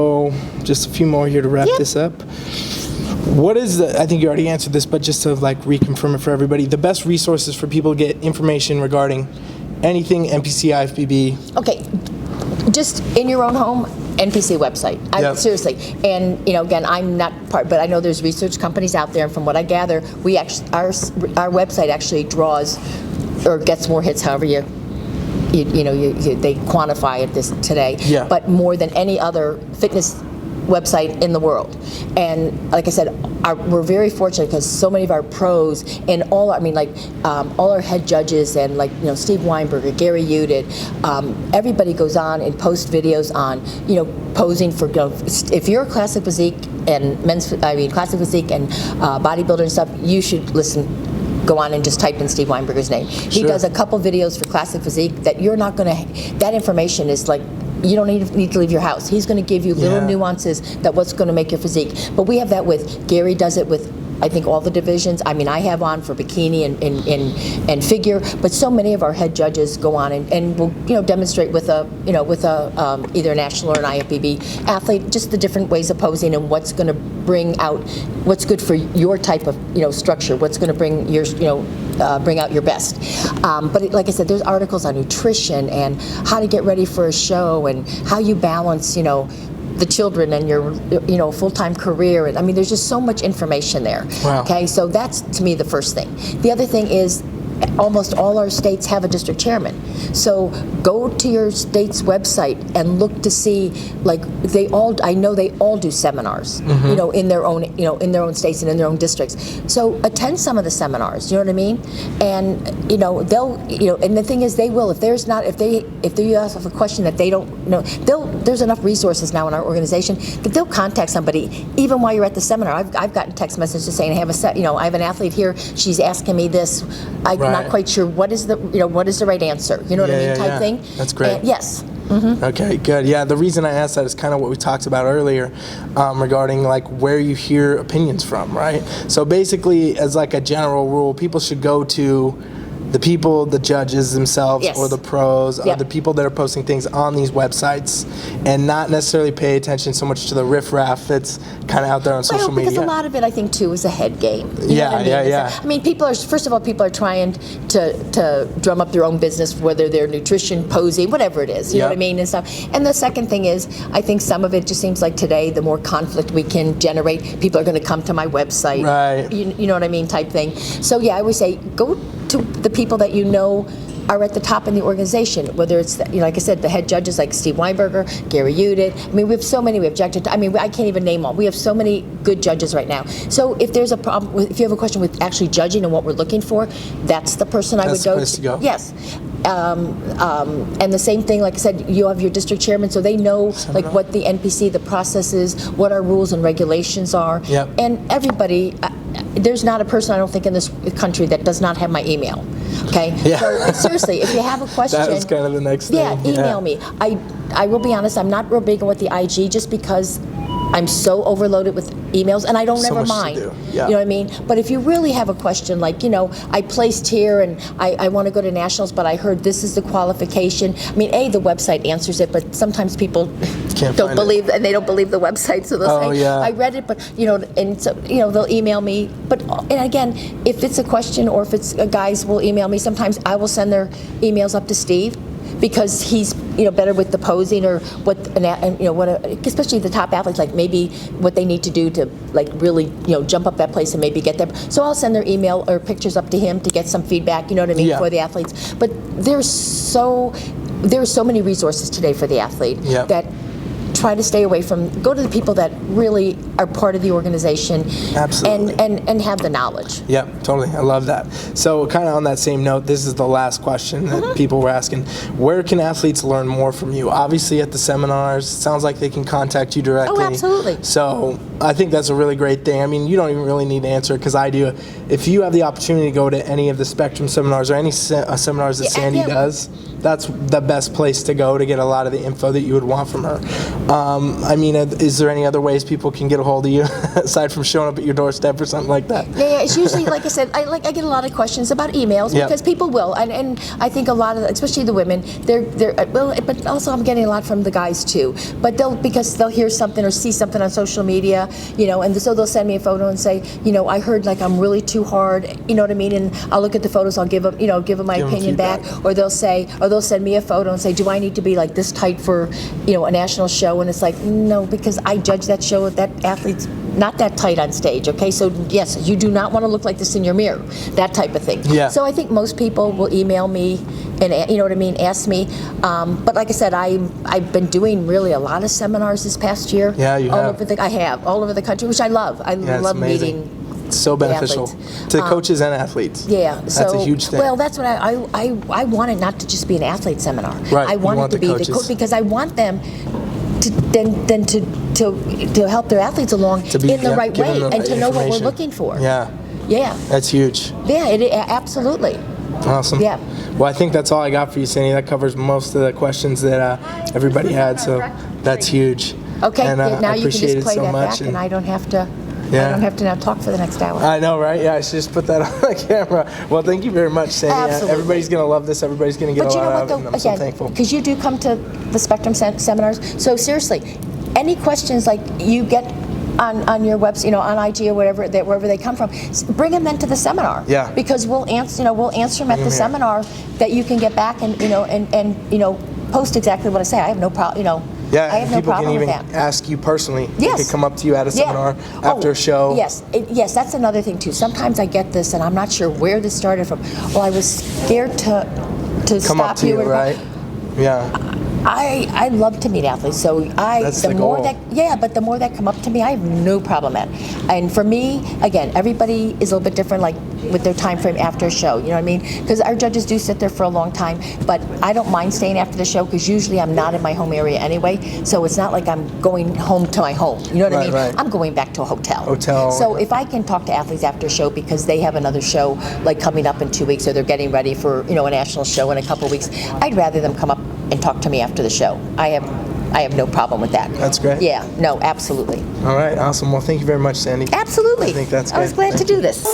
So just a few more here to wrap this up. What is I think you already answered this, but just to like reconfirm it for everybody, the best resources for people to get information regarding anything NPC IFBB? Okay, just in your own home, NPC website. Seriously. And, again, I'm not part, but I know there's research companies out there, and from what I gather, we actually, our website actually draws or gets more hits, however they quantify it today, but more than any other fitness website in the world. And like I said, we're very fortunate because so many of our pros and all our head judges and Steve Weinberger, Gary Udit, everybody goes on and posts videos on posing for if you're a classic physique and classic physique and bodybuilder and stuff, you should go on and just type in Steve Weinberger's name. He does a couple videos for classic physique that you're not going to. That information is you don't need to leave your house. He's going to give you little nuances that what's going to make your physique. But we have that with Gary does it with I think all the divisions. I have on for bikini and figure, but so many of our head judges go on and will demonstrate with a either a national or an IFBB athlete just the different ways of posing and what's going to bring out what's good for your type of structure, what's going to bring your bring out your best. But like I said, there's articles on nutrition and how to get ready for a show and how you balance the children and your full-time career, and there's just so much information there. Wow. Okay, so that's to me the first thing. The other thing is almost all our states have a district chairman, so go to your state's website and look to see I know they all do seminars in their own states and in their own districts, so attend some of the seminars, you know what I mean, and they'll and the thing is they will, if you have a question that they don't know, there's enough resources now in our organization that they'll contact somebody even while you're at the seminar. I've gotten text messages saying I have an athlete here, she's asking me this, I'm not quite sure what is the right answer, you know what I mean, type thing. That's great. And yes. Okay, good. Yeah, the reason I asked that is kind of what we talked about earlier regarding where you hear opinions from, right? So basically, as a general rule, people should go to the judges themselves, or the pros, or the people that are posting things on these websites, and not necessarily pay attention so much to the riffraff that's kind of out there on social media. Because a lot of it, I think, too, is a head game. Yeah. People are trying to drum up their own business, whether they're nutrition, posing, whatever it is, you know what I mean, and stuff. And the second thing is, I think some of it just seems like today, the more conflict we can generate, people are going to come to my website, right? You know what I mean, type thing. So yeah, I would say go to the people that are at the top in the organization, whether it's like I said, the head judges like Steve Weinberger, Gary Udit. We have so many. We have Jack. I can't even name all. We have so many good judges right now. So if there's a problem, if you have a question with actually judging and what we're looking for, that's the person I would go to. That's the place to go. Yes. And the same thing, like I said, you have your district chairman, so they know what the NPC, the process is, what our rules and regulations are. And everybody, there's not a person I don't think in this country that does not have my email. Okay. So seriously, if you have a question, that was kind of the next thing. Email me. I will be honest, I'm not real big on with the IG just because I'm so overloaded with emails, and I don't ever mind. You know what I mean? But if you really have a question, I placed here and I want to go to nationals, but I heard this is the qualification. The website answers it, but sometimes people don't believe, and they don't believe the website, so they'll say, I read it, but and so they'll email me. But and again, if it's a question or if it's guys will email me, sometimes I will send their emails up to Steve, because he's better with the posing or especially the top athletes, maybe what they need to do to really jump up that place and maybe get there. So I'll send their email or pictures up to him to get some feedback, for the athletes. But there are so many resources today for the athlete that try to stay away from, go to the people that really are part of the organization. Absolutely. And have the knowledge. Yep, totally. I love that. So kind of on that same note, this is the last question that people were asking. Where can athletes learn more from you? Obviously at the seminars, it sounds like they can contact you directly. Oh, absolutely. So I think that's a really great thing. I mean, you don't even really need to answer it because I do. If you have the opportunity to go to any of the Spectrum seminars or any seminars that Sandy does, that's the best place to go to get a lot of the info that you would want from her. I mean, is there any other ways people can get a hold of you aside from showing up at your doorstep or something like that? Yeah, it's usually, like I said, I get a lot of questions about emails because people will, and I think a lot of, especially the women, they're well, but also I'm getting a lot from the guys too. But because they'll hear something or see something on social media, and so they'll send me a photo and say, I heard like I'm really too hard, you know what I mean? And I'll look at the photos, I'll give them my opinion back, or they'll send me a photo and say, do I need to be like this tight for, a national show? And it's like, no, because I judge that show, that athlete's not that tight on stage, okay? So yes, you do not want to look like this in your mirror, that type of thing. Yeah. So I think most people will email me and, ask me. But like I said, I've been doing really a lot of seminars this past year. Yeah, you have. I have, all over the country, which I love. I love meeting. It's so beneficial to coaches and athletes. Yeah, that's a huge thing. Well, that's what I want it not to just be an athlete seminar. Right. I want it to be the coach, because I want them to help their athletes along in the right way and to know what we're looking for. Yeah. Yeah. That's huge. Yeah, absolutely. Awesome. Yeah. Well, I think that's all I got for you, Sandy. That covers most of the questions that everybody had, so that's huge. Okay, and, now you can just play so that much back, and I don't have to. Yeah. I don't have to now talk for the next hour. I know, right? Yeah, I should just put that on the camera. Well, thank you very much, Sandy. Absolutely. Everybody's going to love this. Everybody's going to get a lot out of it, and I'm so thankful. Because you do come to the Spectrum seminars. So seriously, any questions like you get on your website, on IG or whatever, wherever they come from, bring them then to the seminar. Yeah. Because we'll answer them at the seminar, that you can get back and post exactly what I say. I have no problem. Yeah, I have no problem with that. People can even ask you personally. Yes. They could come up to you at a seminar after a show. Yes, yes, that's another thing too. Sometimes I get this, and I'm not sure where this started from. Well, I was scared to come stop up to you, right? Yeah. I love to meet athletes, so That's the goal. but the more that come up to me, I have no problem at. And for me, again, everybody is a little bit different, like with their time frame after a show. You know what I mean? Because our judges do sit there for a long time, but I don't mind staying after the show because usually I'm not in my home area anyway. So it's not like I'm going home to my home. You know what I mean? Right. I'm going back to a hotel. So if I can talk to athletes after a show because they have another show like coming up in 2 weeks, or they're getting ready for a national show in a couple of weeks, I'd rather them come up and talk to me after the show. I have no problem with that. That's great. Yeah, no, absolutely. All right, awesome. Well, thank you very much, Sandy. Absolutely. I think that's great. I was glad to do this.